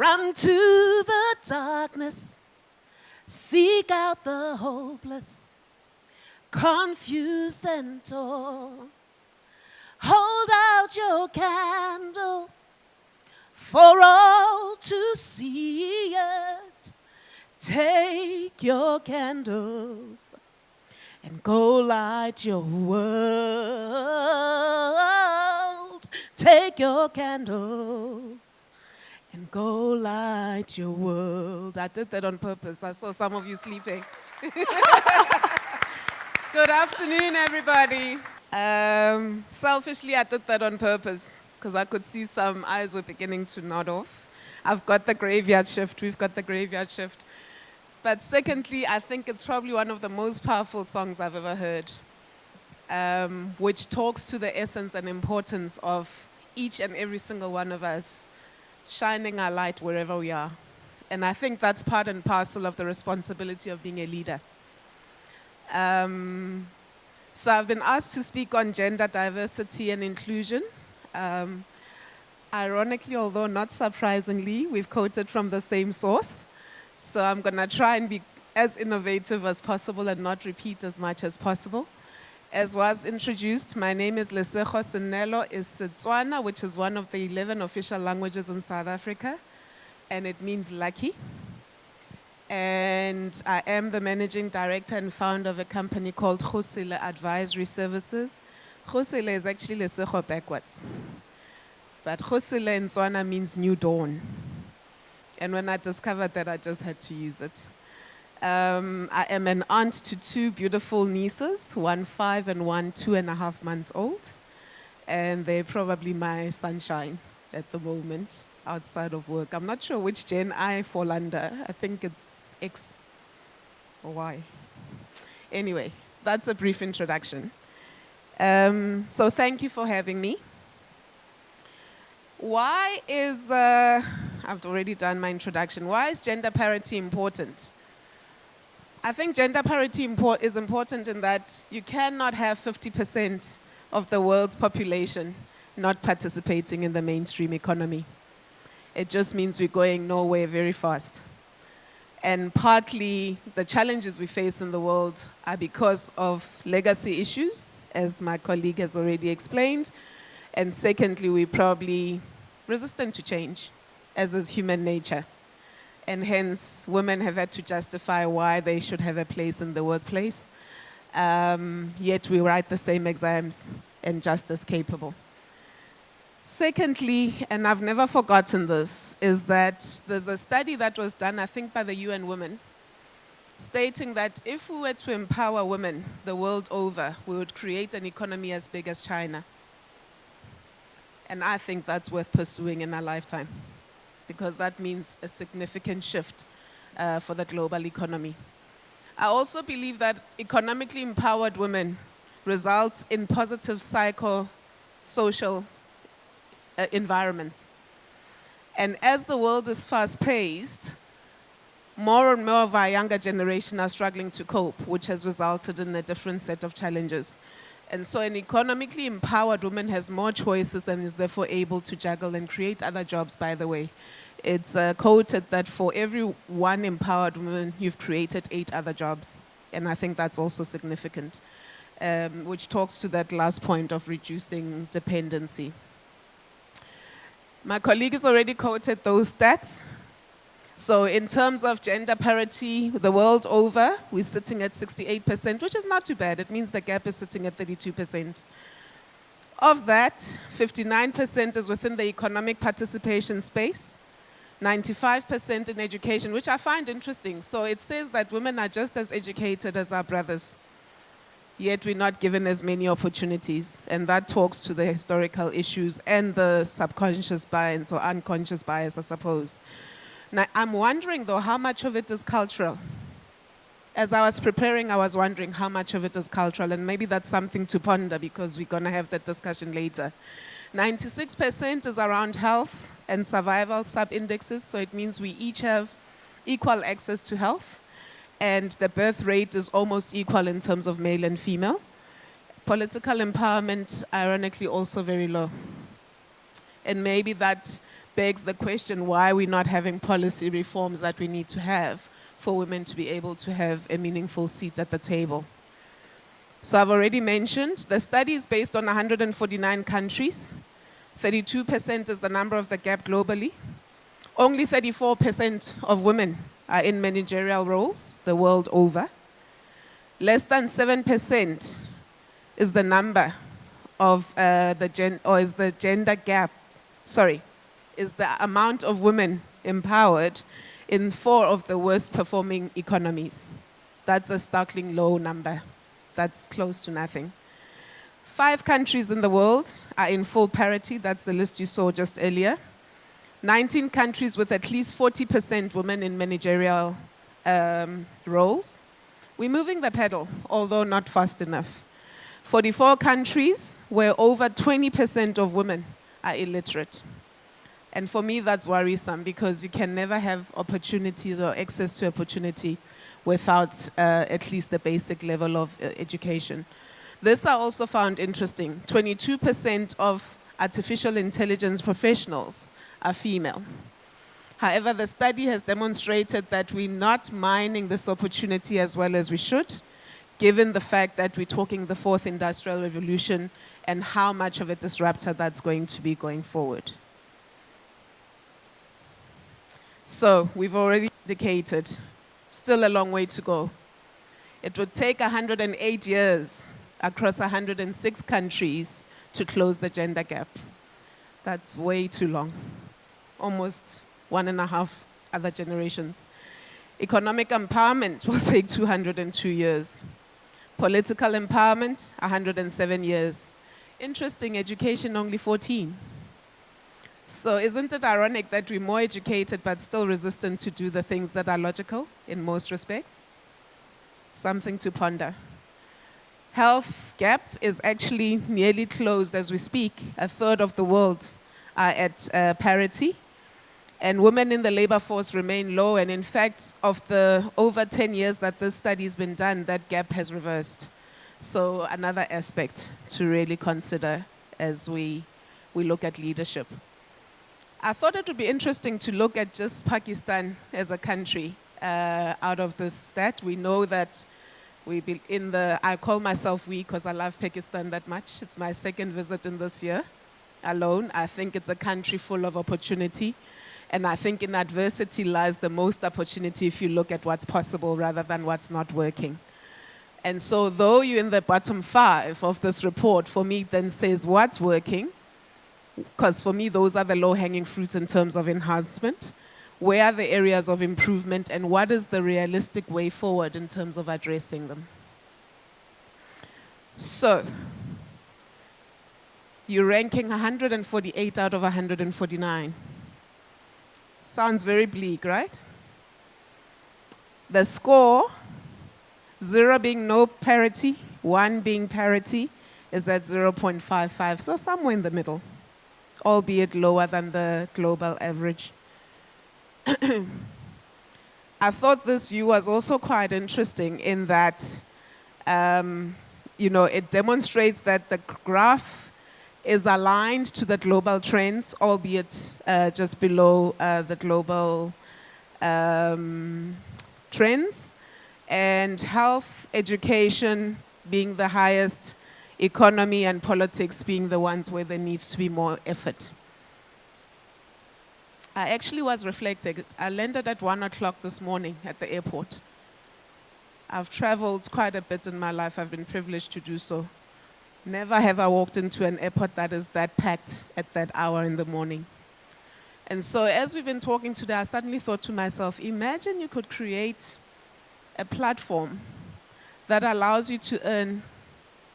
Run to the darkness, seek out the hopeless, confused and torn. Hold out your candle for all to see it. Take your candle and go light your world. Take your candle and go light your world. I did that on purpose. I saw some of you sleeping. Good afternoon, everybody. Selfishly, I did that on purpose because I could see some eyes were beginning to nod off. I've got the graveyard shift. We've got the graveyard shift. But secondly, I think it's probably one of the most powerful songs I've ever heard, which talks to the essence and importance of each and every single one of us shining our light wherever we are. And I think that's part and parcel of the responsibility of being a leader. So I've been asked to speak on gender diversity and inclusion. Ironically, although not surprisingly, we've quoted from the same source. So I'm going to try and be as innovative as possible and not repeat as much as possible. As was introduced, my name is Lesego. Sennelo is Setswana, which is one of the 11 official languages in South Africa, and it means lucky. And I am the managing director and founder of a company called Gosele Advisory Services. Gosele is actually Lesego backwards. But Gosele in Tswana means new dawn. And when I discovered that, I just had to use it. I am an aunt to two beautiful nieces, one 5 and one 2.5 months old. And they're probably my sunshine at the moment outside of work. I'm not sure which gen I fall under. I think it's X or Y. Anyway, that's a brief introduction. So thank you for having me. Why is, I've already done my introduction. Why is gender parity important? I think gender parity is important in that you cannot have 50% of the world's population not participating in the mainstream economy. It just means we're going nowhere very fast. And partly the challenges we face in the world are because of legacy issues, as my colleague has already explained. And secondly, we're probably resistant to change, as is human nature. And hence, women have had to justify why they should have a place in the workplace. Yet we write the same exams and just as capable. Secondly, and I've never forgotten this, is that there's a study that was done, I think, by the UN Women, stating that if we were to empower women the world over, we would create an economy as big as China. And I think that's worth pursuing in our lifetime, because that means a significant shift for the global economy. I also believe that economically empowered women result in positive psycho-social environments. And as the world is fast-paced, more and more of our younger generation are struggling to cope, which has resulted in a different set of challenges. And so an economically empowered woman has more choices and is therefore able to juggle and create other jobs, by the way. It's quoted that for every one empowered woman, you've created 8 other jobs. And I think that's also significant, which talks to that last point of reducing dependency. My colleague has already quoted those stats. So in terms of gender parity, the world over, we're sitting at 68%, which is not too bad. It means the gap is sitting at 32%. Of that, 59% is within the economic participation space, 95% in education, which I find interesting. So it says that women are just as educated as our brothers, yet we're not given as many opportunities. And that talks to the historical issues and the subconscious bias or unconscious bias, I suppose. Now, I'm wondering, though, how much of it is cultural? As I was preparing, I was wondering how much of it is cultural, and maybe that's something to ponder because we're going to have that discussion later. 96% is around health and survival sub-indexes, so it means we each have equal access to health, and the birth rate is almost equal in terms of male and female. Political empowerment, ironically, also very low. And maybe that begs the question why we're not having policy reforms that we need to have for women to be able to have a meaningful seat at the table. So I've already mentioned, the study is based on 149 countries. 32% is the number of the gap globally. Only 34% of women are in managerial roles the world over. Less than 7% is the number of is the gender gap, is the amount of women empowered in 4 of the worst performing economies. That's a startling low number. That's close to nothing. 5 countries in the world are in full parity. That's the list you saw just earlier. 19 countries with at least 40% women in managerial roles. We're moving the pedal, although not fast enough. 44 countries where over 20% of women are illiterate. And for me, that's worrisome because you can never have opportunities or access to opportunity without at least the basic level of education. This I also found interesting. 22% of artificial intelligence professionals are female. However, the study has demonstrated that we're not mining this opportunity as well as we should, given the fact that we're talking the 4th industrial revolution and how much of a disruptor that's going to be going forward. So we've already indicated, still a long way to go. It would take 108 years across 106 countries to close the gender gap. That's way too long. Almost 1.5 other generations. Economic empowerment will take 202 years. Political empowerment, 107 years. Interesting, education only 14. So isn't it ironic that we're more educated but still resistant to do the things that are logical in most respects? Something to ponder. Health gap is actually nearly closed as we speak. 1/3 of the world are at parity. And women in the labor force remain low. And in fact, of the over 10 years that this study's been done, that gap has reversed. So another aspect to really consider as we look at leadership. I thought it would be interesting to look at just Pakistan as a country out of this stat. We know that I call myself we because I love Pakistan that much. It's my 2nd visit in this year alone. I think it's a country full of opportunity. And I think in adversity lies the most opportunity if you look at what's possible rather than what's not working. And so though you're in the bottom 5 of this report, for me it then says what's working, because for me those are the low-hanging fruits in terms of enhancement. Where are the areas of improvement and what is the realistic way forward in terms of addressing them? So, you're ranking 148 out of 149. Sounds very bleak, right? The score, 0 being no parity, 1 being parity, is at 0.55, so somewhere in the middle, albeit lower than the global average. I thought this view was also quite interesting in that, it demonstrates that the graph is aligned to the global trends, albeit just below the global trends, and health, education being the highest, economy and politics being the ones where there needs to be more effort. I actually was reflecting. I landed at 1 o'clock this morning at the airport. I've traveled quite a bit in my life. I've been privileged to do so. Never have I walked into an airport that is that packed at that hour in the morning. And so as we've been talking today, I suddenly thought to myself, imagine you could create a platform that allows you to earn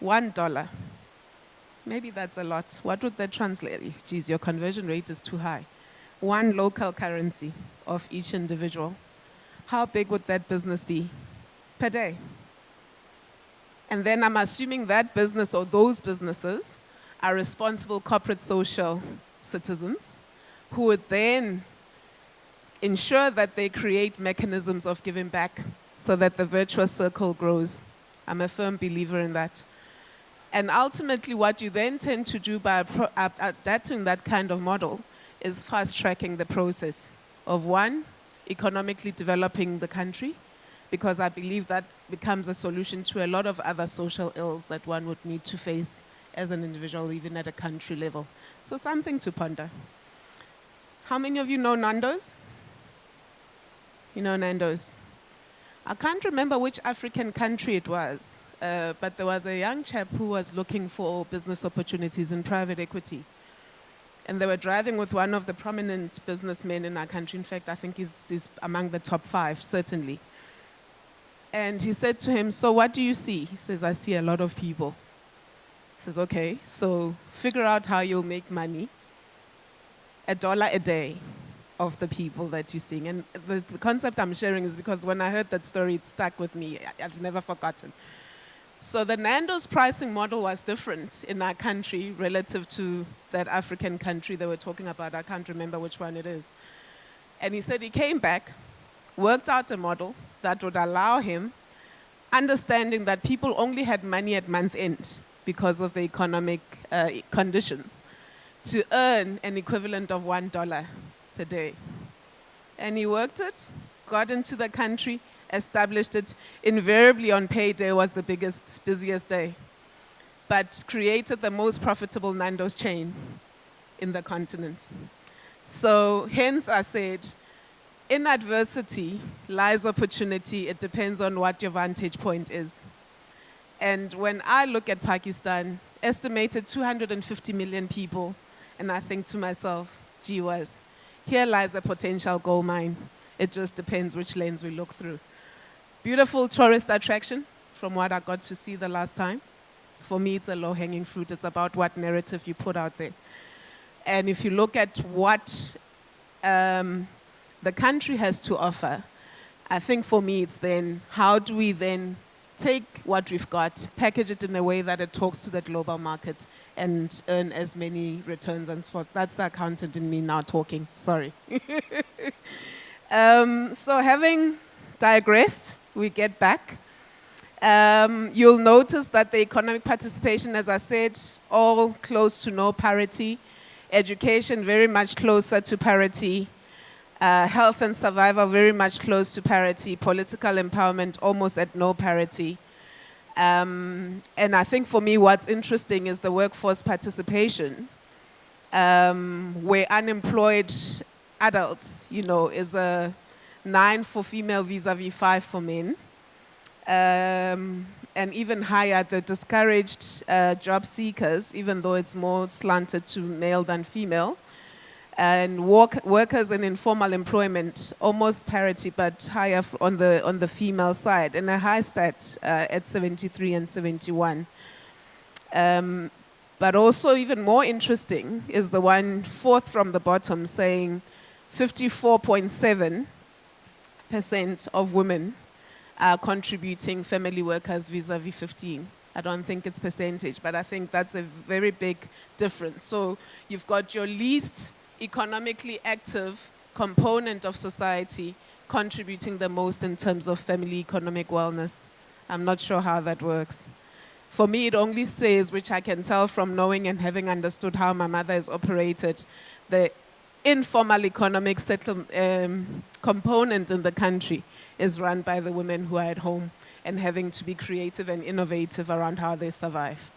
$1. Maybe that's a lot. What would that translate? Geez, your conversion rate is too high. 1 local currency of each individual. How big would that business be per day? And then I'm assuming that business or those businesses are responsible corporate social citizens who would then ensure that they create mechanisms of giving back so that the virtuous circle grows. I'm a firm believer in that. And ultimately what you then tend to do by adapting that kind of model is fast-tracking the process of, one, economically developing the country, because I believe that becomes a solution to a lot of other social ills that one would need to face as an individual, even at a country level. So something to ponder. How many of you know Nando's? You know Nando's? I can't remember which African country it was, but there was a young chap who was looking for business opportunities in private equity. And they were driving with one of the prominent businessmen in our country. In fact, I think he's among the top 5, certainly. And he said to him, "So what do you see?" He says, "I see a lot of people." He says, "Okay, so figure out how you'll make money, $1 a day of the people that you're seeing." And the concept I'm sharing is because when I heard that story, it stuck with me. I've never forgotten. So the Nando's pricing model was different in our country relative to that African country they were talking about. I can't remember which one it is. And he said he came back, worked out a model that would allow him, understanding that people only had money at month end because of the economic conditions, to earn an equivalent of $1 per day. And he worked it, got into the country, established it. Invariably on payday was the busiest day, but created the most profitable Nando's chain in the continent. So hence I said, in adversity lies opportunity. It depends on what your vantage point is. And when I look at Pakistan, estimated 250 million people, and I think to myself, gee whiz, here lies a potential gold mine. It just depends which lens we look through. Beautiful tourist attraction, from what I got to see the last time. For me, it's a low-hanging fruit. It's about what narrative you put out there. And if you look at what the country has to offer, I think for me it's then, how do we then take what we've got, package it in a way that it talks to the global market and earn as many returns and so forth. That's the accountant in me now talking, sorry. So having digressed, we get back. You'll notice that the economic participation, as I said, all close to no parity. Education very much closer to parity. Health and survival very much close to parity. Political empowerment almost at no parity. And I think for me what's interesting is the workforce participation, where unemployed adults, is a 9 for female vis-a-vis 5 for men. And even higher, the discouraged job seekers, even though it's more slanted to male than female. And workers in informal employment, almost parity, but higher on the female side, and a high stat at 73 and 71. But also even more interesting is the one fourth from the bottom, saying 54.7% of women are contributing family workers vis-a-vis 15. I don't think it's percentage, but I think that's a very big difference. So you've got your least economically active component of society contributing the most in terms of family economic wellness. I'm not sure how that works. For me, it only says, which I can tell from knowing and having understood how my mother has operated, the informal economic component in the country is run by the women who are at home and having to be creative and innovative around how they survive.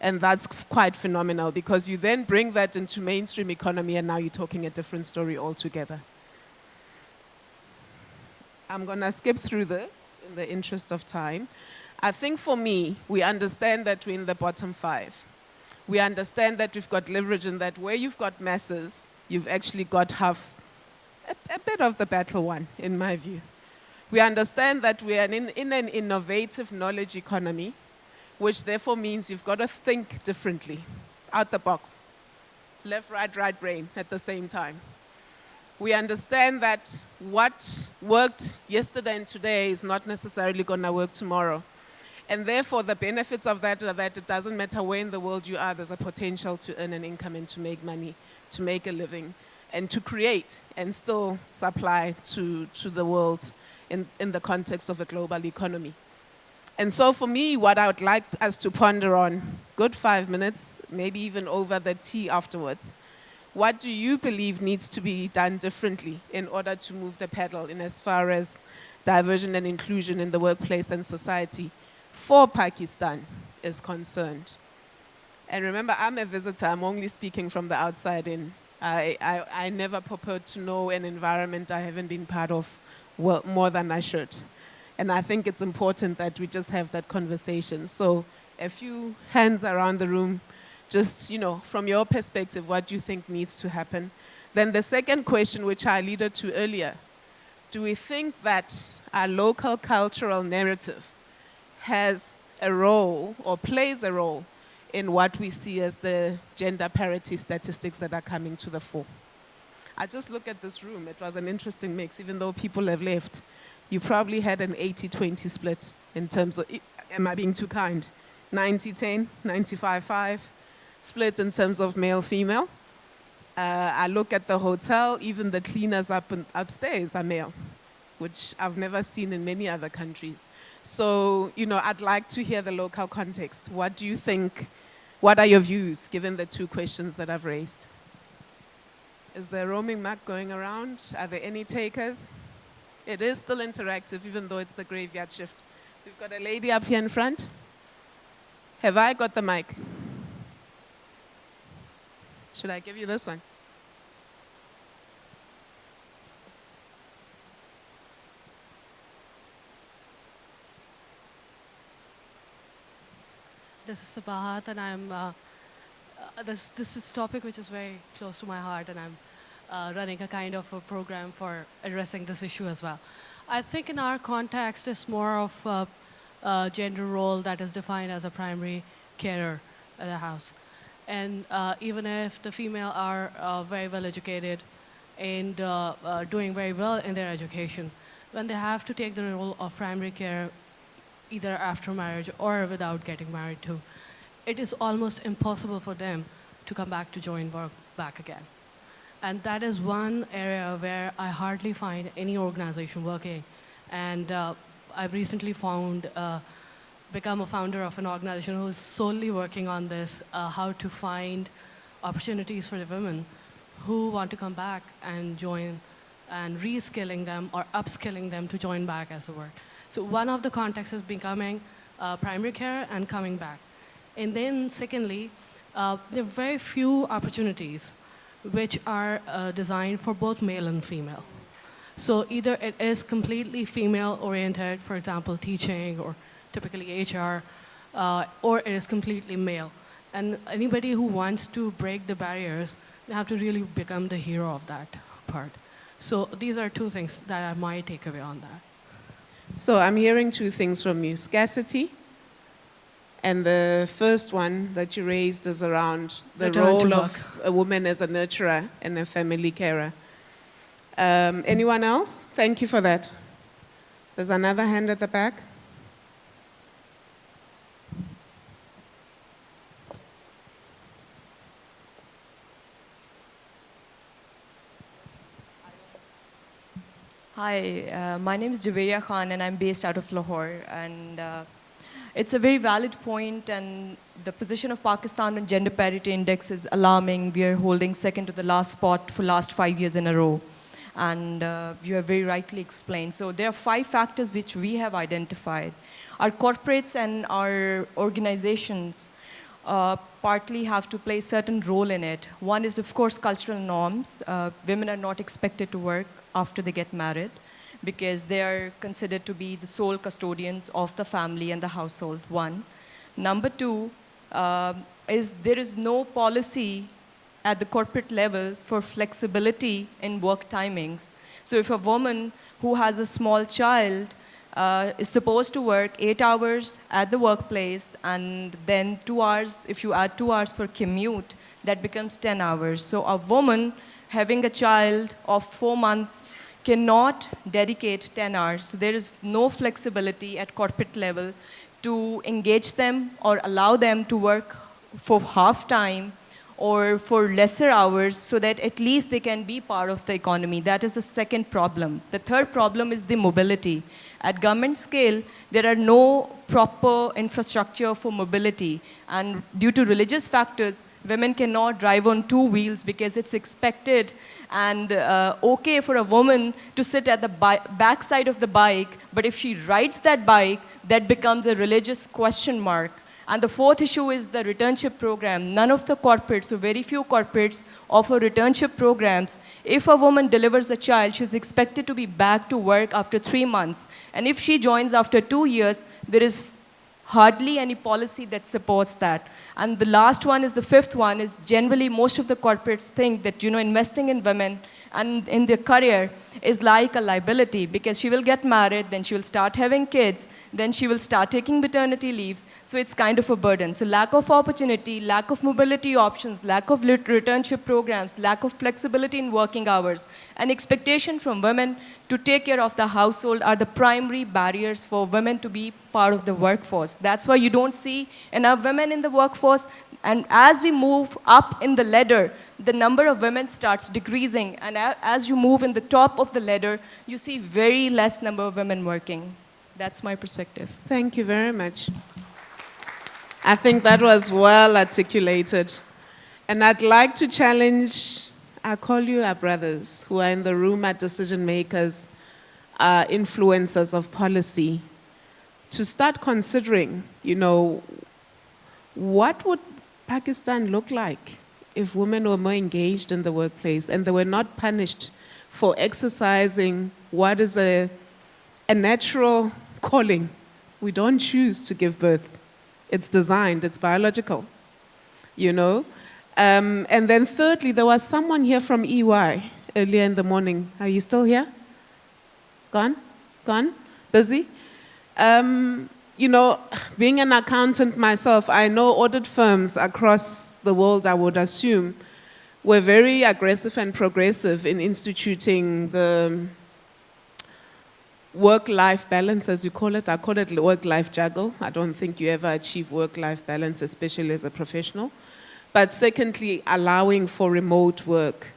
And that's quite phenomenal, because you then bring that into mainstream economy and now you're talking a different story altogether. I'm going to skip through this in the interest of time. I think for me, we understand that we're in the bottom 5. We understand that we've got leverage in that where you've got masses, you've actually got half, a bit of the battle won, in my view. We understand that we are in an innovative knowledge economy, which therefore means you've got to think differently, out the box. Left, right brain at the same time. We understand that what worked yesterday and today is not necessarily going to work tomorrow. And therefore, the benefits of that are that it doesn't matter where in the world you are, there's a potential to earn an income and to make money, to make a living, and to create and still supply to the world in the context of a global economy. And so for me, what I would like us to ponder on, good 5 minutes, maybe even over the tea afterwards, what do you believe needs to be done differently in order to move the pedal in as far as diversion and inclusion in the workplace and society for Pakistan is concerned? And remember, I'm a visitor. I'm only speaking from the outside in. I never purport to know an environment I haven't been part of well, more than I should. And I think it's important that we just have that conversation. So a few hands around the room, just, from your perspective, what do you think needs to happen? Then the second question, which I alluded to earlier, do we think that our local cultural narrative has a role or plays a role in what we see as the gender parity statistics that are coming to the fore? I just look at this room. It was an interesting mix, even though people have left. You probably had an 80-20 split in terms of, am I being too kind? 90-10, 95-5 split in terms of male-female. I look at the hotel, even the cleaners upstairs are male, which I've never seen in many other countries. So, I'd like to hear the local context. What do you think? What are your views, given the two questions that I've raised? Is there a roaming mic going around? Are there any takers? It is still interactive, even though it's the graveyard shift. We've got a lady up here in front. Have I got the mic? Should I give you this one? This is Sabahat, and I'm this is a topic which is very close to my heart, and I'm running a kind of a program for addressing this issue as well. I think in our context, it's more of a gender role that is defined as a primary carer at the house. And even if the female are very well educated and doing very well in their education, when they have to take the role of primary care, either after marriage or without getting married to, it is almost impossible for them to come back to join work back again. And that is one area where I hardly find any organization working. And I've recently become a founder of an organization who is solely working on this, how to find opportunities for the women who want to come back and join, and reskilling them or upskilling them to join back as a work. So one of the contexts is becoming primary care and coming back. And then secondly, there are very few opportunities which are designed for both male and female. So either it is completely female-oriented, for example, teaching or typically HR, or it is completely male. And anybody who wants to break the barriers, they have to really become the hero of that part. So these are two things that are my takeaway on that. So I'm hearing two things from you: scarcity, and the first one that you raised is around the role of a woman as a nurturer and a family carer. Anyone else? Thank you for that. There's another hand at the back. Hi, my name is Javeria Khan and I'm based out of Lahore. And it's a very valid point, and the position of Pakistan on gender parity index is alarming. We are holding second to the last spot for last 5 years in a row. And you have very rightly explained. So there are 5 factors which we have identified. Our corporates and our organizations partly have to play a certain role in it. One is, of course, cultural norms. Women are not expected to work after they get married because they are considered to be the sole custodians of the family and the household, one. Number 2 is there is no policy at the corporate level for flexibility in work timings. So if a woman who has a small child is supposed to work 8 hours at the workplace and then 2 hours, if you add 2 hours for commute, that becomes 10 hours. So a woman having a child of 4 months cannot dedicate 10 hours. So there is no flexibility at corporate level to engage them or allow them to work for half time or for lesser hours so that at least they can be part of the economy. That is the second problem. The third problem is the mobility. At government scale, there are no proper infrastructure for mobility. And due to religious factors, women cannot drive on 2 wheels because it's expected and okay for a woman to sit at the back side of the bike, but if she rides that bike, that becomes a religious question mark. And the fourth issue is the returnship program. None of the corporates, so very few corporates, offer returnship programs. If a woman delivers a child, she's expected to be back to work after 3 months. And if she joins after 2 years, there is hardly any policy that supports that. And the last one is the fifth one is generally most of the corporates think that investing in women and in their career is like a liability because she will get married, then she will start having kids, then she will start taking maternity leaves. So it's kind of a burden. So lack of opportunity, lack of mobility options, lack of returnship programs, lack of flexibility in working hours, and expectation from women to take care of the household are the primary barriers for women to be part of the workforce. That's why you don't see enough women in the workforce. And as we move up in the ladder, the number of women starts decreasing. And as you move in the top of the ladder, you see very less number of women working. That's my perspective. Thank you very much. I think that was well articulated. And I'd like to challenge, I call you our brothers, who are in the room, our decision makers, influencers of policy, to start considering, what would Pakistan look like if women were more engaged in the workplace and they were not punished for exercising what is a natural calling. We don't choose to give birth. It's designed, it's biological, And then thirdly, there was someone here from EY earlier in the morning. Are you still here? Gone? Busy? Being an accountant myself, I know audit firms across the world, I would assume, were very aggressive and progressive in instituting the work-life balance, as you call it. I call it work-life juggle. I don't think you ever achieve work-life balance, especially as a professional. But secondly, allowing for remote work.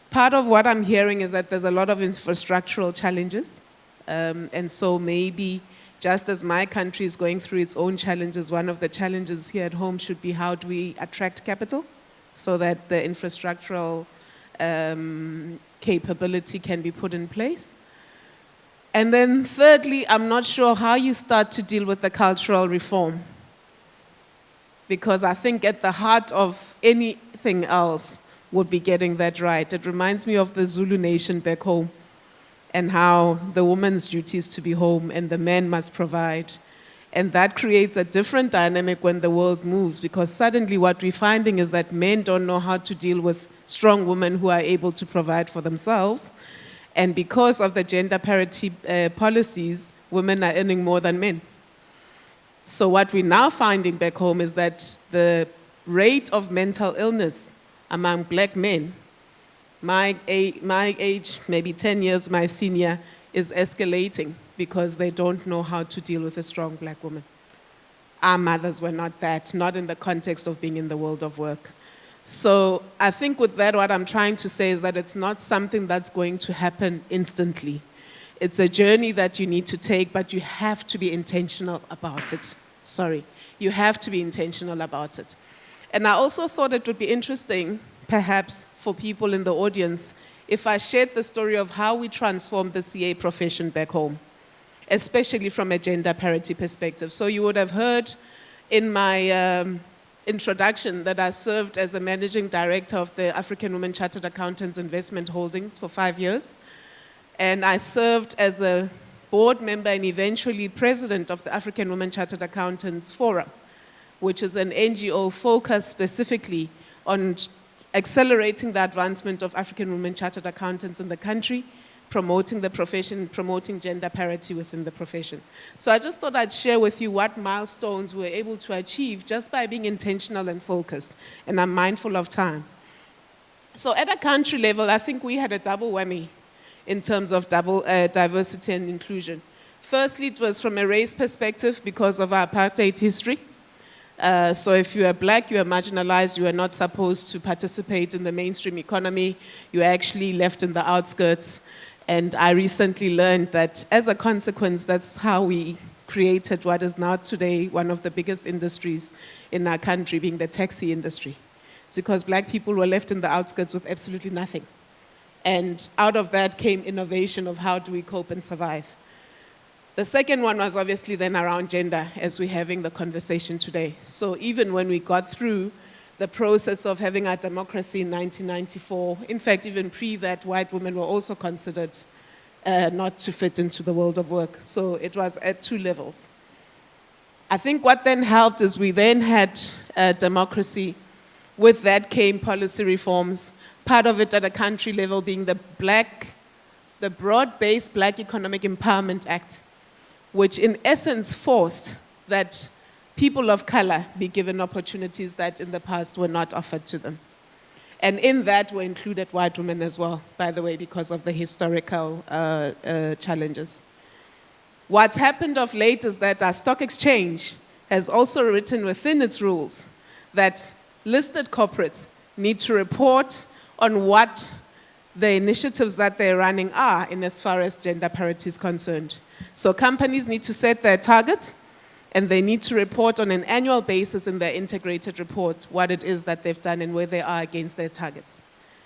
Part of what I'm hearing is that there's a lot of infrastructural challenges. And so maybe just as my country is going through its own challenges, one of the challenges here at home should be how do we attract capital so that the infrastructural capability can be put in place. And then thirdly, I'm not sure how you start to deal with the cultural reform, because I think at the heart of anything else would be getting that right. It reminds me of the Zulu nation back home, and how the woman's duty is to be home and the man must provide. And that creates a different dynamic when the world moves, because suddenly what we're finding is that men don't know how to deal with strong women who are able to provide for themselves. And because of the gender parity policies, women are earning more than men. So what we're now finding back home is that the rate of mental illness among black men, my age, maybe 10 years my senior, is escalating because they don't know how to deal with a strong black woman. Our mothers were not that, not in the context of being in the world of work. So I think with that, what I'm trying to say is that it's not something that's going to happen instantly. It's a journey that you need to take, but you have to be intentional about it. You have to be intentional about it. And I also thought it would be interesting, perhaps for people in the audience, if I shared the story of how we transformed the CA profession back home, especially from a gender parity perspective. So you would have heard in my introduction that I served as a managing director of the African Women Chartered Accountants Investment Holdings for 5 years. And I served as a board member and eventually president of the African Women Chartered Accountants Forum, which is an NGO focused specifically on accelerating the advancement of African women chartered accountants in the country, promoting the profession, promoting gender parity within the profession. So I just thought I'd share with you what milestones we were able to achieve just by being intentional and focused, and I'm mindful of time. So at a country level, I think we had a double whammy in terms of diversity and inclusion. Firstly, it was from a race perspective because of our apartheid history. So if you are black, you are marginalized, you are not supposed to participate in the mainstream economy, you are actually left in the outskirts. And I recently learned that as a consequence, that's how we created what is now today one of the biggest industries in our country, being the taxi industry. It's because black people were left in the outskirts with absolutely nothing. And out of that came innovation of how do we cope and survive. The second one was obviously then around gender, as we're having the conversation today. So even when we got through the process of having our democracy in 1994, in fact, even pre that, white women were also considered not to fit into the world of work. So it was at two levels. I think what then helped is we then had democracy. With that came policy reforms, part of it at a country level being the broad-based Black Economic Empowerment Act, which in essence forced that people of color be given opportunities that in the past were not offered to them. And in that were included white women as well, by the way, because of the historical challenges. What's happened of late is that our stock exchange has also written within its rules that listed corporates need to report on what the initiatives that they're running are in as far as gender parity is concerned. So companies need to set their targets, and they need to report on an annual basis in their integrated report what it is that they've done and where they are against their targets.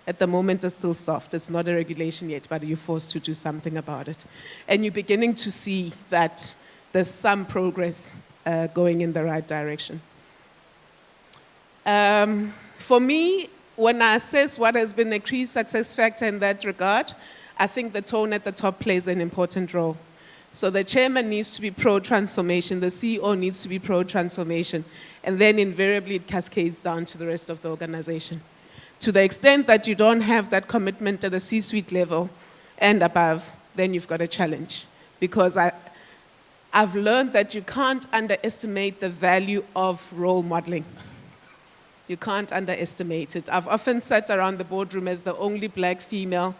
At the moment, it's still soft. It's not a regulation yet, but you're forced to do something about it. And you're beginning to see that there's some progress going in the right direction. For me, when I assess what has been a key success factor in that regard, I think the tone at the top plays an important role. So the chairman needs to be pro-transformation, the CEO needs to be pro-transformation, and then invariably it cascades down to the rest of the organization. To the extent that you don't have that commitment at the C-suite level and above, then you've got a challenge. Because I've learned that you can't underestimate the value of role modeling. You can't underestimate it. I've often sat around the boardroom as the only black female,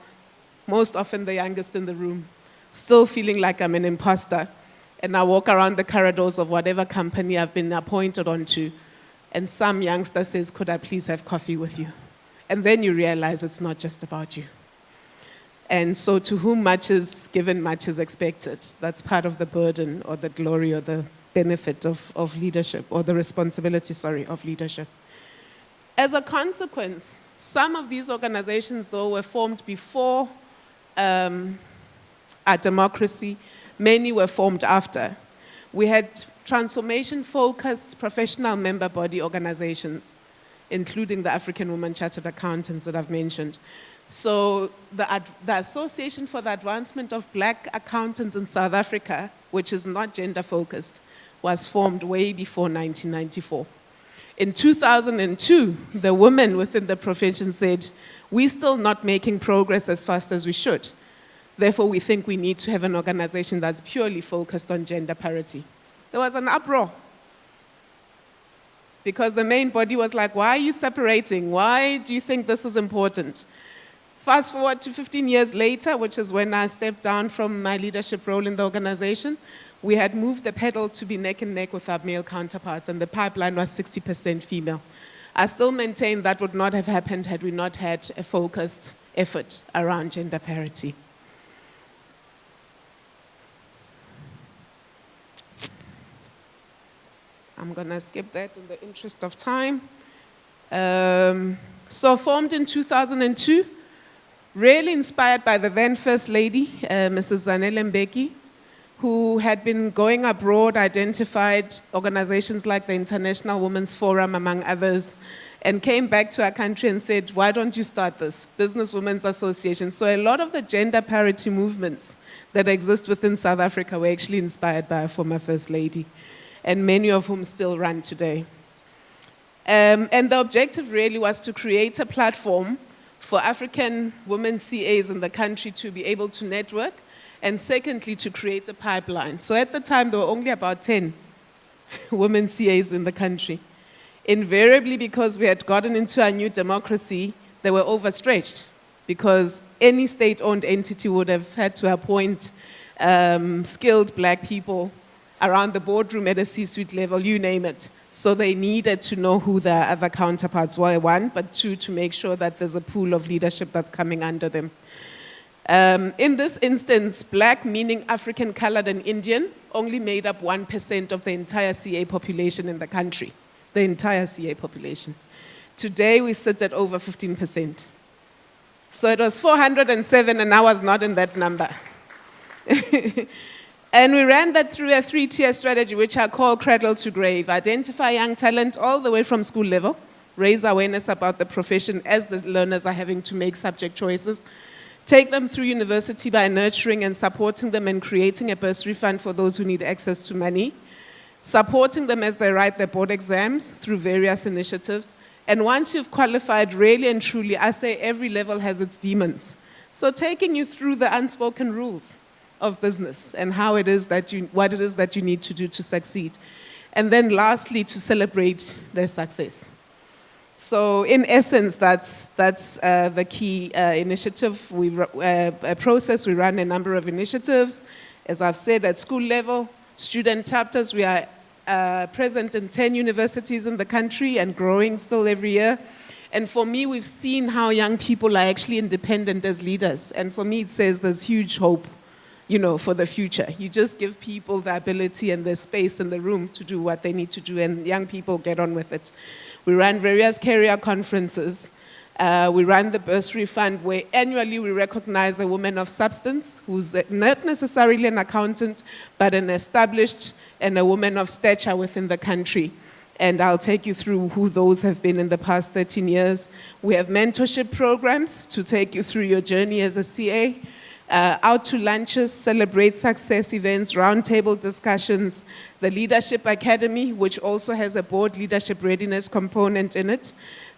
most often the youngest in the room, still feeling like I'm an imposter. And I walk around the corridors of whatever company I've been appointed onto, and some youngster says, could I please have coffee with you? And then you realize it's not just about you. And so to whom much is given, much is expected. That's part of the burden or the glory or the benefit of leadership, or the responsibility, of leadership. As a consequence, some of these organizations, though, were formed before our democracy. Many were formed after. We had transformation-focused professional member body organizations, including the African Women Chartered Accountants that I've mentioned. So the Association for the Advancement of Black Accountants in South Africa, which is not gender-focused, was formed way before 1994. In 2002, the women within the profession said, we're still not making progress as fast as we should. Therefore, we think we need to have an organization that's purely focused on gender parity. There was an uproar, because the main body was like, why are you separating? Why do you think this is important? Fast forward to 15 years later, which is when I stepped down from my leadership role in the organization, we had moved the pedal to be neck and neck with our male counterparts, and the pipeline was 60% female. I still maintain that would not have happened had we not had a focused effort around gender parity. I'm going to skip that in the interest of time. So formed in 2002, really inspired by the then First Lady, Mrs. Zanele Mbeki, who had been going abroad, identified organizations like the International Women's Forum, among others, and came back to our country and said, why don't you start this? Business Women's Association. So a lot of the gender parity movements that exist within South Africa were actually inspired by a former First Lady, and many of whom still run today. And the objective really was to create a platform for African women CAs in the country to be able to network, and secondly, to create a pipeline. So at the time, there were only about 10 women CAs in the country. Invariably, because we had gotten into our new democracy, they were overstretched, because any state-owned entity would have had to appoint skilled black people around the boardroom at a C-suite level, you name it. So they needed to know who their other counterparts were, one, but two, to make sure that there's a pool of leadership that's coming under them. In this instance, black, meaning African, colored, and Indian, only made up 1% of the entire CA population in the country, the entire CA population. Today, we sit at over 15%. So it was 407, and I was not in that number. And we ran that through a 3-tier strategy, which I call Cradle to Grave. Identify young talent all the way from school level, raise awareness about the profession as the learners are having to make subject choices, take them through university by nurturing and supporting them and creating a bursary fund for those who need access to money, supporting them as they write their board exams through various initiatives. And once you've qualified, really and truly, I say every level has its demons. So taking you through the unspoken rules of business and how it is that what it is that you need to do to succeed. And then lastly, to celebrate their success. So in essence, that's the key initiative. Process. We run a number of initiatives. As I've said, at school level, student chapters, we are present in 10 universities in the country and growing still every year. And for me, we've seen how young people are actually independent as leaders. And for me, it says there's huge hope, for the future. You just give people the ability and the space and the room to do what they need to do, and young people get on with it. We run various career conferences. We run the bursary fund, where annually we recognize a woman of substance who's not necessarily an accountant, but an established and a woman of stature within the country. And I'll take you through who those have been in the past 13 years. We have mentorship programs to take you through your journey as a CA. Out to lunches, celebrate success events, roundtable discussions, the Leadership Academy, which also has a board leadership readiness component in it,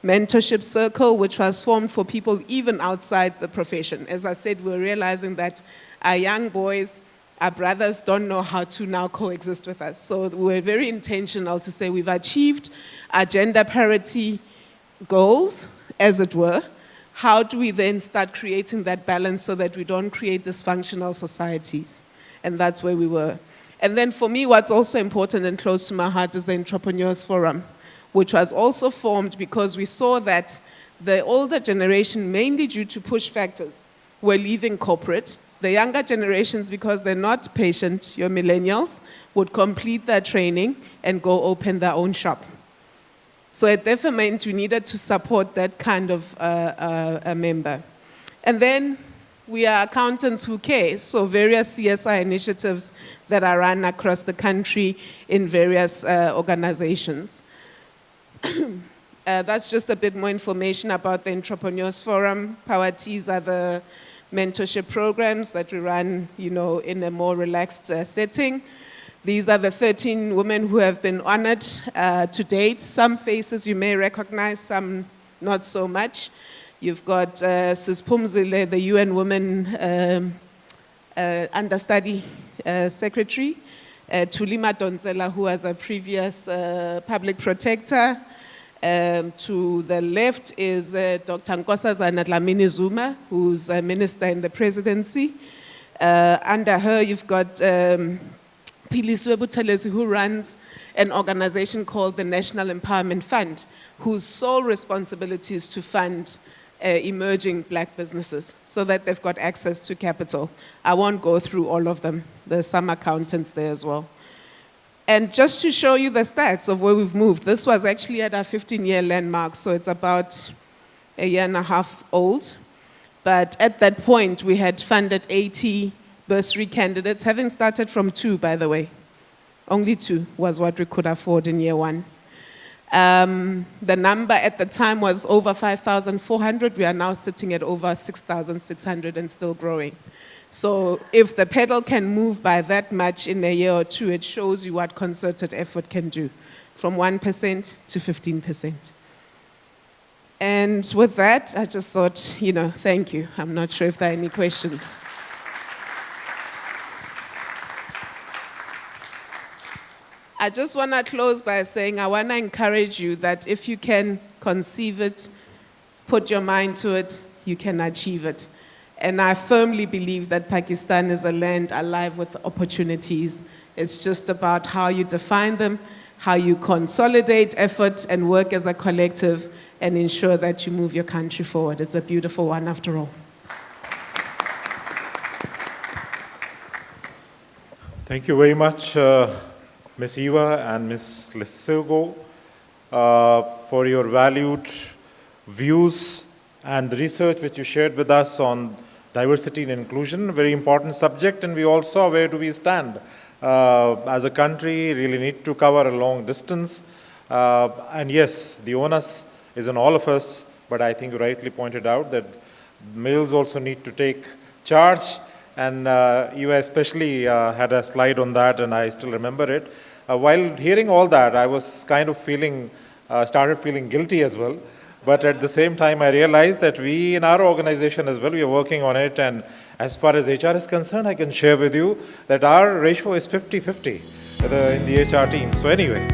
mentorship circle, which was formed for people even outside the profession. As I said, we're realizing that our young boys, our brothers, don't know how to now coexist with us. So we're very intentional to say we've achieved our gender parity goals, as it were. How do we then start creating that balance so that we don't create dysfunctional societies? And that's where we were. And then for me, what's also important and close to my heart is the Entrepreneurs Forum, which was also formed because we saw that the older generation, mainly due to push factors, were leaving corporate. The younger generations, because they're not patient, your millennials, would complete their training and go open their own shop. So at Deferment, we needed to support that kind of a member. And then we are accountants who care, so various CSI initiatives that are run across the country in various organizations. That's just a bit more information about the Entrepreneurs Forum. Parity are the mentorship programs that we run, in a more relaxed setting. These are the 13 women who have been honored to date. Some faces you may recognize, some not so much. You've got Sis Pumzile, the UN Women Understudy Secretary. Tulima Donzela, who was a previous public protector. To the left is Dr. Nkosazana Dlamini Zuma, who's a minister in the presidency. Under her, you've got Piliswe Buthelezi, who runs an organization called the National Empowerment Fund, whose sole responsibility is to fund emerging black businesses so that they've got access to capital. I won't go through all of them. There's some accountants there as well. And just to show you the stats of where we've moved, this was actually at our 15-year landmark, so it's about a year and a half old. But at that point, we had funded 80 bursary candidates, having started from 2, by the way. Only 2 was what we could afford in year 1. The number at the time was over 5,400. We are now sitting at over 6,600 and still growing. So if the pedal can move by that much in a year or 2, it shows you what concerted effort can do, from 1% to 15%. And with that, I just thought, thank you. I'm not sure if there are any questions. I just want to close by saying I want to encourage you that if you can conceive it, put your mind to it, you can achieve it. And I firmly believe that Pakistan is a land alive with opportunities. It's just about how you define them, how you consolidate effort and work as a collective and ensure that you move your country forward. It's a beautiful one after all. Thank you very much, Ms. Eva and Ms. Lesego, for your valued views and the research which you shared with us on diversity and inclusion, a very important subject, and we all saw where do we stand. As a country, really need to cover a long distance. And yes, the onus is on all of us, but I think you rightly pointed out that males also need to take charge. And you especially had a slide on that, and I still remember it. While hearing all that, I was kind of started feeling guilty as well. But at the same time, I realized that we in our organization as well, we are working on it. And as far as HR is concerned, I can share with you that our ratio is 50-50 in the HR team. So anyway,